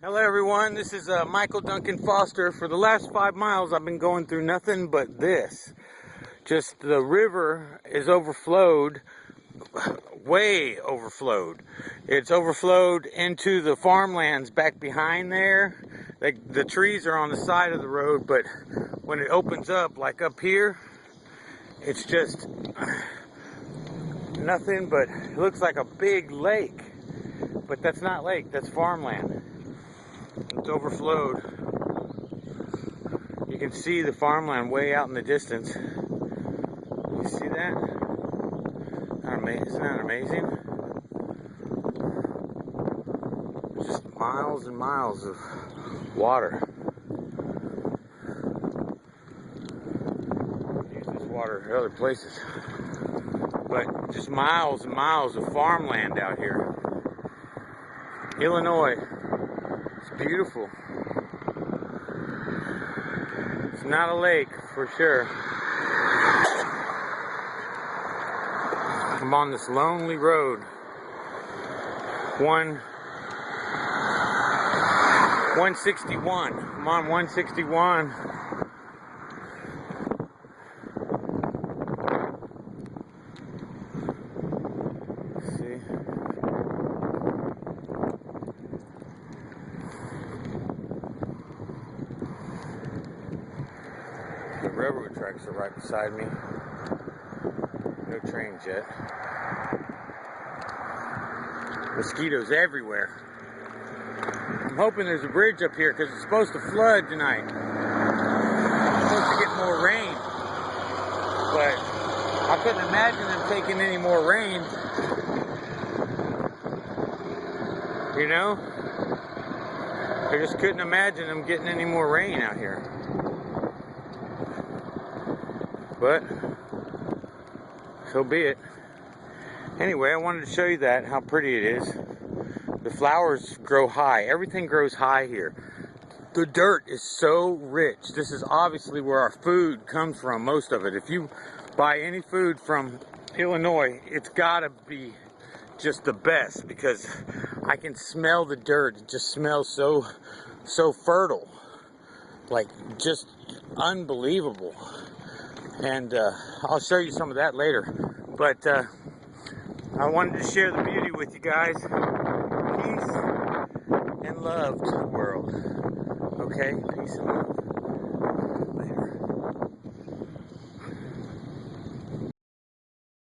Hello everyone, this is Michael Duncan Foster. For the last 5 miles I've been going through nothing but this. Just the river is overflowed, way overflowed. It's overflowed into the farmlands back behind there. The trees are on the side of the road, but when it opens up, like up here, it's just nothing but, it looks like a big lake. But that's not lake, that's farmland. It's overflowed. You can see the farmland way out in the distance. You see that? Isn't that amazing? Just miles and miles of water. Use this water at other places. But just miles and miles of farmland out here. Illinois. It's beautiful. It's not a lake for sure. I'm on this lonely road. 161. I'm on 161. See? The railroad tracks are right beside me. No trains yet. Mosquitoes everywhere. I'm hoping there's a bridge up here because it's supposed to flood tonight. It's supposed to get more rain. But I couldn't imagine them taking any more rain. You know? I just couldn't imagine them getting any more rain out here. But so be it. Anyway, I wanted to show you that, how pretty it is. The flowers grow high. Everything grows high here. The dirt is so rich. This is obviously where our food comes from, most of it. If you buy any food from Illinois, it's gotta be just the best because I can smell the dirt. It just smells so fertile. Like, just unbelievable. And I'll show you some of that later. But I wanted to share the beauty with you guys. Peace and love to the world. Okay? Peace and love.